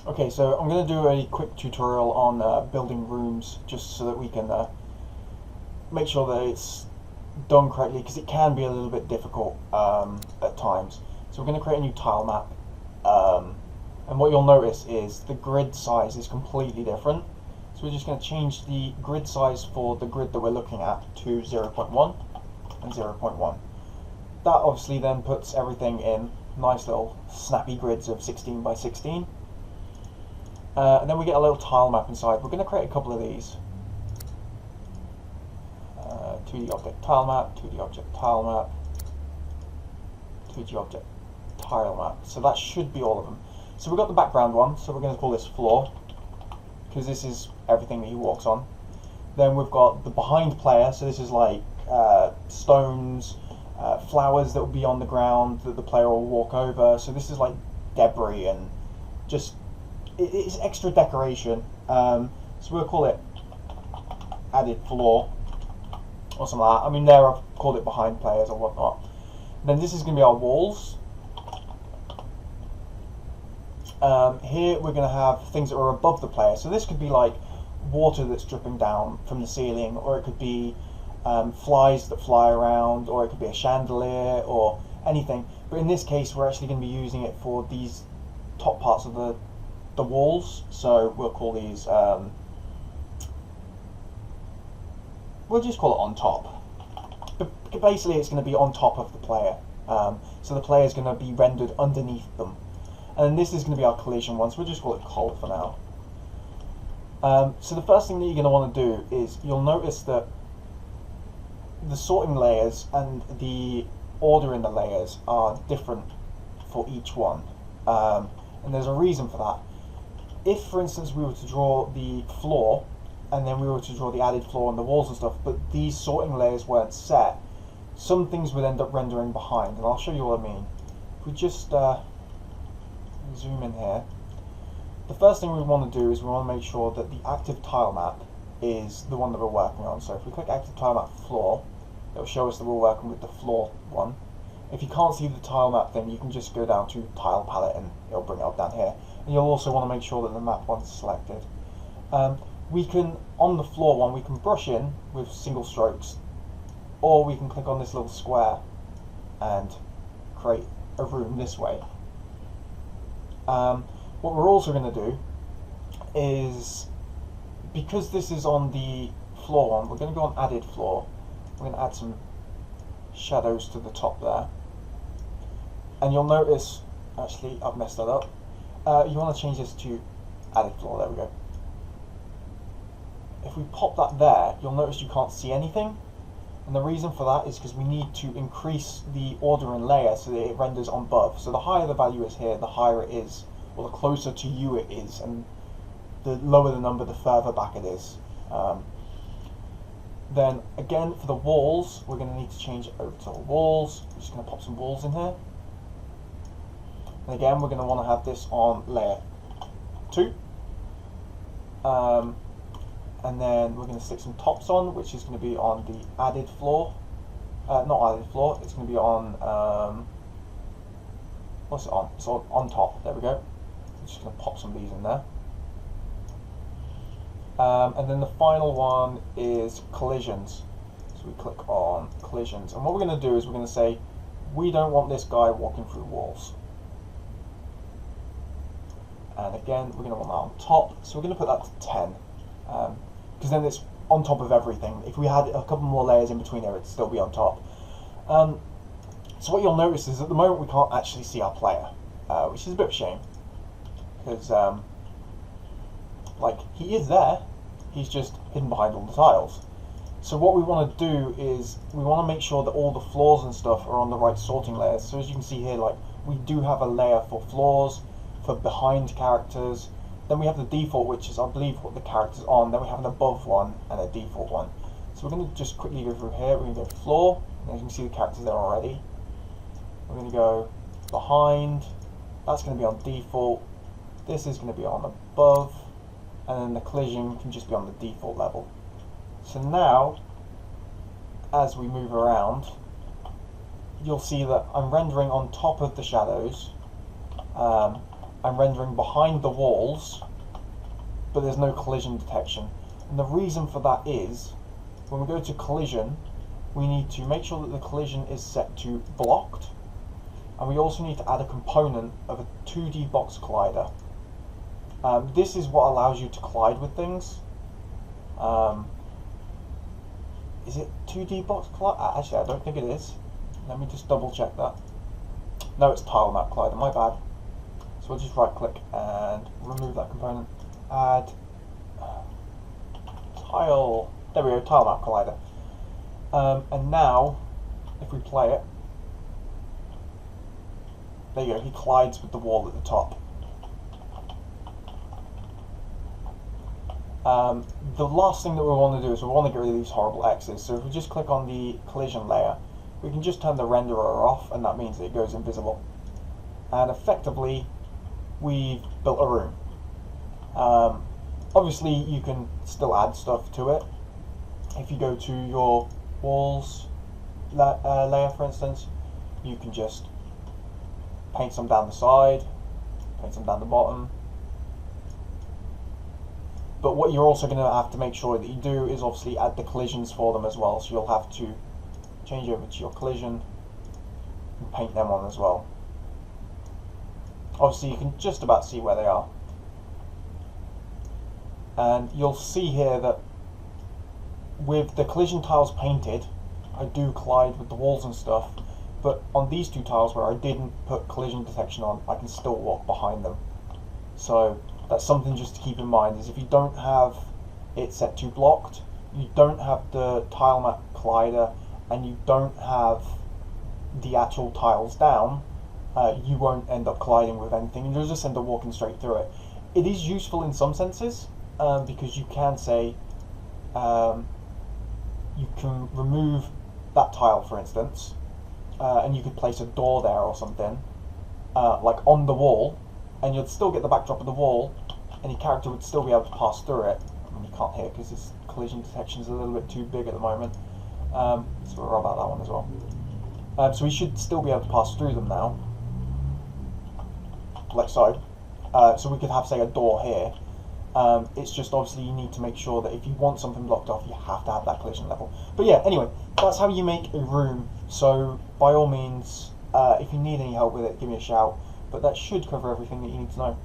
Okay, so I'm going to do a quick tutorial on building rooms, just so that we can make sure that it's done correctly, because it can be a little bit difficult at times. So we're going to create a new tile map, and what you'll notice is the grid size is completely different. So we're just going to change the grid size for the grid that we're looking at to 0.1 and 0.1. That obviously then puts everything in nice little snappy grids of 16 by 16. And then we get a little tile map inside. We're going to create a couple of these. 2D object tile map, 2D object tile map, 2D object tile map. So that should be all of them. So we've got the background one, so we're going to call this floor, because this is everything that he walks on. Then we've got the behind player, so this is like stones, flowers that will be on the ground that the player will walk over. So this is like debris and just it's extra decoration. So we'll call it added floor or something like that. I mean, there I've called it behind players or whatnot. Then this is going to be our walls. Here we're going to have things that are above the player. So this could be like water that's dripping down from the ceiling, or it could be flies that fly around, or it could be a chandelier or anything. But in this case, we're actually going to be using it for these top parts of the walls. So we'll call these, we'll just call it on top. But basically it's going to be on top of the player. So the player is going to be rendered underneath them. And this is going to be our collision one, so we'll just call it col for now. So the first thing that you're going to want to do is, you'll notice that the sorting layers and the order in the layers are different for each one. And there's a reason for that. If, for instance, we were to draw the floor, and then we were to draw the added floor and the walls and stuff, but these sorting layers weren't set, some things would end up rendering behind, and I'll show you what I mean. If we just zoom in here, the first thing we want to do is we want to make sure that the active tile map is the one that we're working on. So if we click active tile map floor, it will show us that we're working with the floor one. If you can't see the tile map thing, you can just go down to tile palette and it'll bring it up down here. And you'll also want to make sure that the map one's selected. We can, on the floor one, we can brush in with single strokes, or we can click on this little square and create a room this way. What we're also going to do is, because this is on the floor one, we're going to go on added floor. We're going to add some shadows to the top there. And you'll notice, actually I've messed that up. You want to change this to added floor, there we go. If we pop that there, you'll notice you can't see anything. And the reason for that is because we need to increase the order in layer so that it renders on above. So the higher the value is here, the higher it is, or the closer to you it is, and the lower the number, the further back it is. Then again, for the walls, we're going to need to change it over to walls. I'm just going to pop some walls in here. And again, we're going to want to have this on layer 2. And then we're going to stick some tops on, which is going to be on the added floor. Not added floor, it's going to be on, what's it on? It's on top, there we go. I'm just going to pop some of these in there. And then the final one is collisions. So we click on collisions. And what we're going to do is we're going to say, we don't want this guy walking through walls. And again, we're going to want that on top. So we're going to put that to 10. Because then it's on top of everything. If we had a couple more layers in between there, it'd still be on top. So what you'll notice is at the moment we can't actually see our player, which is a bit of a shame. Because, like, he is there, he's just hidden behind all the tiles. So what we want to do is, we want to make sure that all the floors and stuff are on the right sorting layers. So as you can see here, like, we do have a layer for floors, for behind characters. Then we have the default, which is, I believe, what the character's on. Then we have an above one and a default one. So we're going to just quickly go through here. We're going to go floor, and as you can see the characters there already. We're going to go behind. That's going to be on default. This is going to be on above, and then the collision can just be on the default level. So now, as we move around, you'll see that I'm rendering on top of the shadows, and rendering behind the walls, but there's no collision detection. And the reason for that is, when we go to collision, we need to make sure that the collision is set to blocked, and we also need to add a component of a 2D box collider. This is what allows you to collide with things. Is it 2D box collider? Actually, I don't think it is. Let me just double check that. No, it's tile map collider, my bad. So we'll just right click and remove that component. Add tile, there we go, tile map collider. And now, if we play it, there you go, he collides with the wall at the top. The last thing that we want to do is we want to get rid of these horrible X's. So if we just click on the collision layer, we can just turn the renderer off, and that means that it goes invisible. And effectively, we've built a room. Obviously, you can still add stuff to it. If you go to your walls layer, for instance, you can just paint some down the side, paint some down the bottom. But what you're also going to have to make sure that you do is obviously add the collisions for them as well. So you'll have to change over to your collision and paint them on as well. Obviously you can just about see where they are. And you'll see here that with the collision tiles painted, I do collide with the walls and stuff, but on these two tiles where I didn't put collision detection on, I can still walk behind them. So that's something just to keep in mind, is if you don't have it set to blocked, you don't have the tile map collider, and you don't have the actual tiles down, you won't end up colliding with anything, and you'll just end up walking straight through it. It is useful in some senses, because you can say, you can remove that tile, for instance, and you could place a door there or something, like on the wall, and you'd still get the backdrop of the wall, and your character would still be able to pass through it. I mean, you can't hit because this collision detection is a little bit too big at the moment, so we'll roll out that one as well. So we should still be able to pass through them now, like so. So we could have, say, a door here. It's just obviously you need to make sure that if you want something blocked off, you have to have that collision level. But yeah, anyway, that's how you make a room. So by all means, if you need any help with it, give me a shout. But that should cover everything that you need to know.